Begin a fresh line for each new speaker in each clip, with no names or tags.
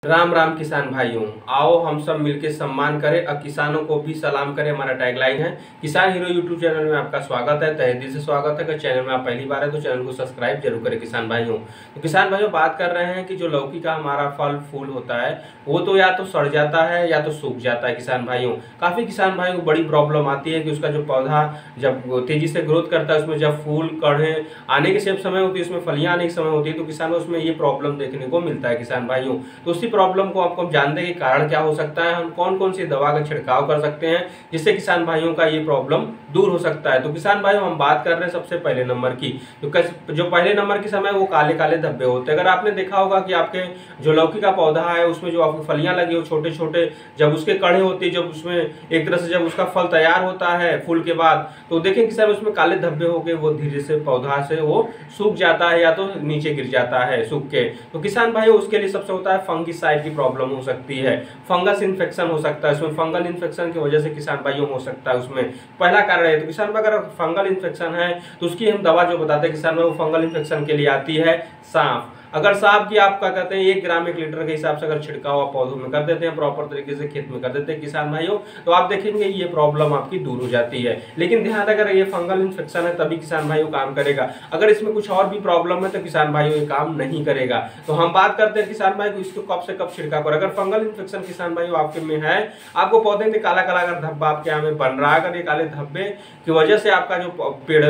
राम राम किसान भाइयों, आओ हम सब मिलकर सम्मान करें और किसानों को भी सलाम करें। हमारा टैगलाइन है किसान हीरो यूट्यूब चैनल में आपका स्वागत है, तहे दिल से स्वागत है। अगर चैनल में आप पहली बार है तो चैनल को सब्सक्राइब जरूर करें। किसान भाइयों, तो किसान भाइयों बात कर रहे हैं कि जो लौकी का हमारा फल फूल होता है वो तो या तो सड़ जाता है या तो सूख जाता है। किसान भाइयों, काफ़ी किसान भाइयों को बड़ी प्रॉब्लम आती है कि उसका जो पौधा जब तेजी से ग्रोथ करता है, उसमें जब फूल कढ़े आने के समय होती है, उसमें फलियाँ आने के समय होती है, तो किसानों उसमें ये प्रॉब्लम देखने को मिलता है। किसान भाइयों, तो उसी प्रॉब्लम को आपको जानने के कारण क्या हो सकता है, हम कौन कौन सी दवा का छिड़काव कर सकते हैं जिससे किसान भाइयों का ये प्रॉब्लम दूर हो सकता है। तो किसान भाइयों हम बात कर रहे हैं सबसे पहले नंबर की, तो जो पहले नंबर के समय वो काले काले धब्बे होते हैं। अगर आपने देखा होगा कि आपके जो लौकी का पौधा है उसमें जो आपको फलियां लगी हो छोटे छोटे, जब उसके कड़े होते हैं, जब उसमें एक तरह से जब उसका फल तैयार होता है फूल के बाद, तो देखें किसान उसमें काले धब्बे हो गए, वो धीरे से पौधा से वो सूख जाता है या तो नीचे गिर जाता है सूख के। तो किसान भाइयों उसके लिए सबसे होता है फंगिसाइड की प्रॉब्लम हो सकती है, फंगस इन्फेक्शन हो सकता है, उसमें फंगल इन्फेक्शन की वजह से किसान भाइयों हो सकता है, उसमें पहला कारण है। तो किसान भाई अगर फंगल इन्फेक्शन है तो उसकी हम दवा जो बताते हैं किसान भाई, वो फंगल इन्फेक्शन के लिए आती है सांप। अगर सांप की आप क्या कहते हैं 1 ग्राम 1 लीटर के हिसाब से अगर छिड़काव आप पौधों में कर देते हैं, प्रॉपर तरीके से खेत में कर देते हैं किसान भाइयों, तो आप देखेंगे ये प्रॉब्लम आपकी दूर हो जाती है। लेकिन ध्यान अगर ये फंगल इन्फेक्शन है तभी किसान भाइयों काम करेगा, अगर इसमें कुछ और भी प्रॉब्लम है तो किसान भाइयों ये काम नहीं करेगा। तो हम बात करते हैं किसान भाई को इसको कब से कब छिड़काव करें। अगर फंगल इन्फेक्शन किसान भाइयों आपके में है, आपको पौधे में काला काला अगर धब्बा आपके यहाँ में बन रहा है, अगर ये काले धब्बे की वजह से आपका जो पेड़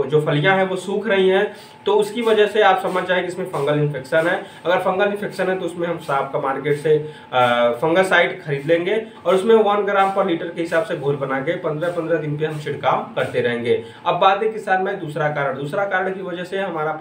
जो फलियां हैं वो सूख रही हैं, तो उसकी वजह से आप समझ जाए कि इसमें फंगल इन्फेक्शन है। अगर फंगल इन्फेक्शन है तो उसमें हम सांप का मार्केट से फंगासाइड खरीद लेंगे और उसमें 1 ग्राम पर लीटर के हिसाब से घोल बना के 15-15 दिन पे हम छिड़काव करते रहेंगे। अब बात है किसान में दूसरा कारण की वजह से हमारा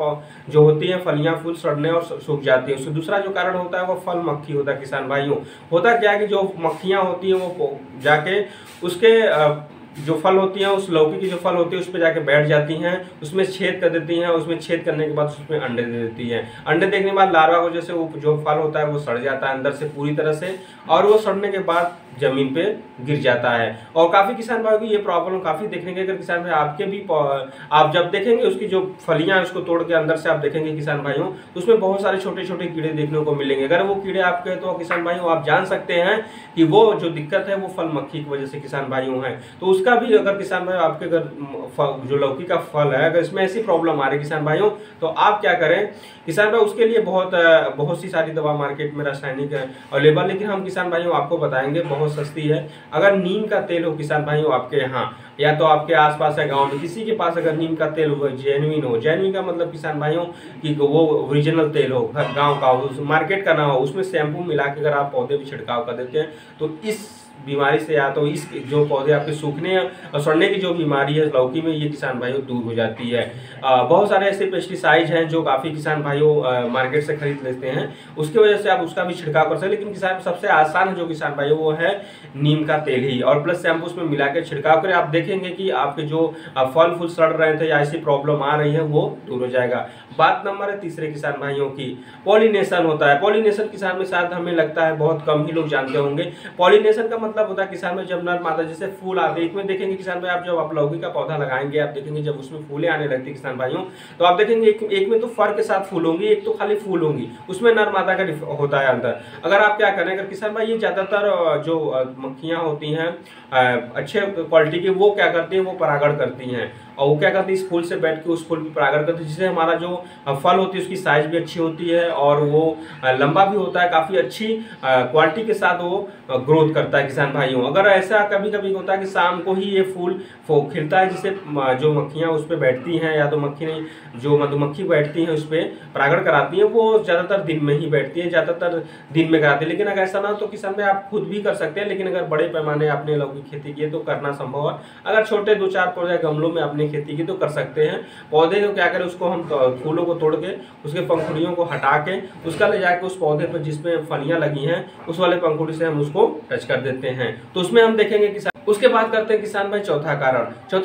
जो होती है फलियां फूल सड़ने और सूख जाती है, उससे दूसरा जो कारण होता है वो फल मक्खी होता है। किसान भाइयों, होता क्या है कि जो मक्खियां होती हैं वो जाके उसके जो फल होती हैं, उस लौकी की जो फल होती है उस पर जाके बैठ जाती हैं, उसमें छेद कर देती हैं, उसमें छेद करने के बाद उसमें अंडे दे देती हैं। अंडे देने के बाद लार्वा की वजह से वो जो फल होता है वो सड़ जाता है अंदर से पूरी तरह से, और वो सड़ने के बाद जमीन पे गिर जाता है। और काफ़ी किसान भाइयों की ये प्रॉब्लम काफ़ी देखेंगे। अगर किसान भाई आपके भी आप जब देखेंगे उसकी जो फलियां उसको तोड़ के अंदर से आप देखेंगे किसान भाइयों, तो उसमें बहुत सारे छोटे छोटे कीड़े देखने को मिलेंगे। अगर वो कीड़े आपके तो किसान भाइयों आप जान सकते हैं कि वो जो दिक्कत है वो फल मक्खी की वजह से किसान भाइयों है। तो उसका भी अगर किसान भाई आपके घर जो लौकी का फल है अगर इसमें ऐसी प्रॉब्लम आ रही है किसान भाइयों, तो आप क्या करें किसान भाई, उसके लिए बहुत सी सारी दवा मार्केट में रासायनिक अवेलेबल, लेकिन हम किसान भाइयों आपको बताएंगे बहुत सस्ती है। अगर नीम का तेल हो किसान भाइयों आपके यहाँ या तो आपके आसपास है गांव में किसी के पास, अगर नीम का तेल हो जेन्युइन का मतलब किसान भाइयों कि वो ओरिजिनल तेल हो, गांव का हो, मार्केट का ना हो, उसमें शैम्पू मिला के अगर आप पौधे भी छिड़काव कर देते हैं तो इस बीमारी से या तो इस जो पौधे आपके सूखने और सड़ने की जो बीमारी है लौकी में, ये किसान भाइयों दूर हो जाती है। बहुत सारे ऐसे पेस्टिसाइड हैं जो काफ़ी किसान भाइयों मार्केट से खरीद लेते हैं, उसकी वजह से आप उसका भी छिड़काव कर सकते हैं। लेकिन किसान सबसे आसान है जो किसान भाइयों वो है नीम का तेल ही, और प्लस शैम्पू उसमें मिला के छिड़काव करें। आप देखेंगे कि आपके जो फल फूल सड़ रहे थे या ऐसी प्रॉब्लम आ रही है वो दूर हो जाएगा। बात नंबर है तीसरे किसान भाइयों की, पॉलिनेशन होता है। पॉलिनेशन किसान में शायद हमें लगता है बहुत कम ही लोग जानते होंगे। पॉलिनेशन का मतलब होता है किसान में जब नर मादा जैसे फूल आते हैं, एक में देखेंगे किसान भाई आप जब आप लौकी का पौधा लगाएंगे आप देखेंगे जब उसमें फूलें आने लगती है किसान भाइयों, तो आप देखेंगे एक में तो फर के साथ फूल होंगी, एक तो खाली फूल होंगी, उसमें नर मादा का होता है अंदर। अगर आप क्या करें, अगर किसान भाई ये ज्यादातर जो मक्खियां होती हैं अच्छे क्वालिटी की, वो क्या करती हैं वो परागण करती हैं, और वो क्या करती है इस फूल से बैठ के उस फूल पर परागण करती है, जिससे हमारा जो फल होती है उसकी साइज भी अच्छी होती है और वो लंबा भी होता है, काफ़ी अच्छी क्वालिटी के साथ वो ग्रोथ करता है किसान भाइयों। अगर ऐसा कभी कभी होता है कि शाम को ही ये फूल खिलता है, जिससे जो मक्खियाँ उस पर बैठती हैं या तो मक्खी नहीं जो मधुमक्खी बैठती हैं उस पर परागण कराती हैं, वो ज़्यादातर दिन में ही बैठती है, ज़्यादातर दिन में कराती है। लेकिन अगर ऐसा ना हो तो किसान भाई आप खुद भी कर सकते हैं, लेकिन अगर बड़े पैमाने आपने लौकी खेती की है तो करना संभव है। अगर छोटे 2-4 पौधे गमलों में आपने खेती की तो कर सकते हैं। पौधे को क्या करें, उसको हम फूलों को तोड़ के उसके पंखुड़ियों को हटा के उसका ले जाके उस पौधे पर जिसमें फलियां लगी हैं उस वाले पंखुड़ी से हम उसको टच कर देते हैं, तो उसमें हम देखेंगे किसान। उसके बाद करते हैं किसान भाई चौथा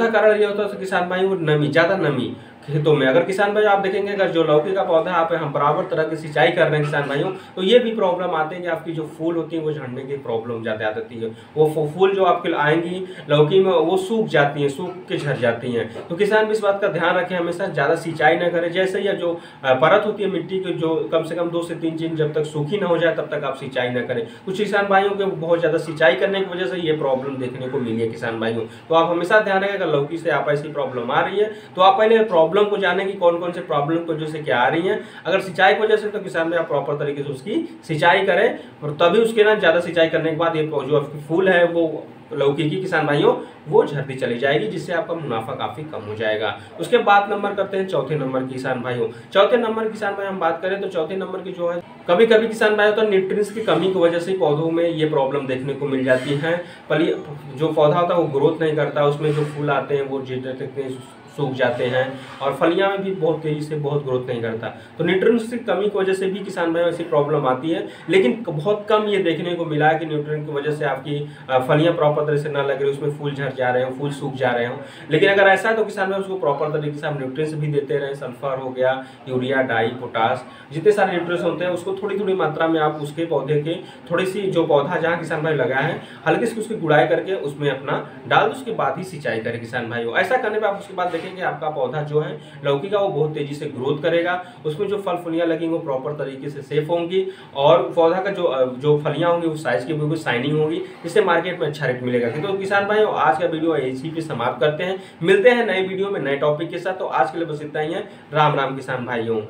कारण ये होता है किसान भाई वो नमी, ज़्यादा नमी। खेतों में। अगर किसान भाई आप देखेंगे, अगर जो लौकी का पौधा आप हम बराबर तरह की सिंचाई कर रहे हैं किसान भाइयों, तो ये भी प्रॉब्लम आते हैं कि आपकी जो फूल होती है वो झड़ने की प्रॉब्लम ज़्यादा आती है। वो फूल जो आपके आएंगी लौकी में वो सूख जाती हैं, सूख के झड़ जाती हैं। तो किसान भी इस बात का ध्यान रखें, हमेशा ज़्यादा सिंचाई न करें। जैसे ही जो परत होती है मिट्टी की, जो कम से कम 2 से 3 दिन जब तक सूखी ना हो जाए तब तक आप सिंचाई न करें। कुछ किसान भाइयों के बहुत ज़्यादा सिंचाई करने की वजह से ये प्रॉब्लम देखने को मिली है किसान भाइयों। तो आप हमेशा ध्यान रखें, अगर लौकी से आप ऐसी प्रॉब्लम आ रही है तो आप पहले प्रॉब्लम को जानें कि कौन कौन से प्रॉब्लम की वजह से क्या आ रही है। अगर सिंचाई की वजह से, तो किसान भाई आप प्रॉपर तरीके से उसकी सिंचाई करें, और तभी उसके ना ज़्यादा सिंचाई करने के बाद ये जो आपकी फूल है वो लौकी की किसान भाइयों वो झड़ती चली जाएगी, जिससे आपका मुनाफा काफ़ी कम हो जाएगा। उसके बाद नंबर करते हैं चौथे नंबर की किसान भाइयों। चौथे नंबर किसान भाई हम बात करें तो चौथे नंबर की जो है, कभी कभी किसान भाई तो न्यूट्रिएंट्स की कमी की वजह से पौधों में ये प्रॉब्लम देखने को मिल जाती है। जो पौधा होता है वो ग्रोथ नहीं करता, उसमें जो फूल आते हैं वो जितने सूख जाते हैं, और फलियां में भी बहुत तेजी से बहुत ग्रोथ नहीं करता। तो न्यूट्रिएंट्स की कमी की वजह से भी किसान भाई ऐसी प्रॉब्लम आती है, लेकिन बहुत कम ये देखने को मिला है कि न्यूट्रिएंट की वजह से आपकी फलियां प्रॉपर तरह से ना लग रही, उसमें फूल झड़ जा रहे हो, फूल सूख जा रहे हो। लेकिन अगर ऐसा है तो किसान भाई उसको प्रॉपर तरीके से आप न्यूट्रिएंट्स भी देते रहें, सल्फर हो गया, यूरिया, डाई, पोटास, जितने सारे न्यूट्रिएंट्स होते हैं उसको थोड़ी थोड़ी मात्रा में आप उसके पौधे के थोड़ी सी जो पौधा जहाँ किसान भाई लगाए हैं हल्की सी उसकी गुड़ाई करके उसमें अपना डाल, उसके बाद ही सिंचाई करें किसान भाइयों। ऐसा करने पर आप उसके बाद देखेंगे आपका पौधा जो है लौकी का वो बहुत तेजी से ग्रोथ करेगा, उसमें जो फल फलियां लगेंगी वो प्रॉपर तरीके से सेफ होंगी, और पौधा का जो फलियां होंगी वो साइज की बिल्कुल शाइनिंग होगी, जिससे मार्केट में अच्छा रेट मिलेगा। तो किसान भाइयों आज का वीडियो इसी पे समाप्त करते हैं, मिलते हैं नए वीडियो में नए टॉपिक के साथ। तो आज के लिए बस इतना ही है। राम राम किसान भाइयों।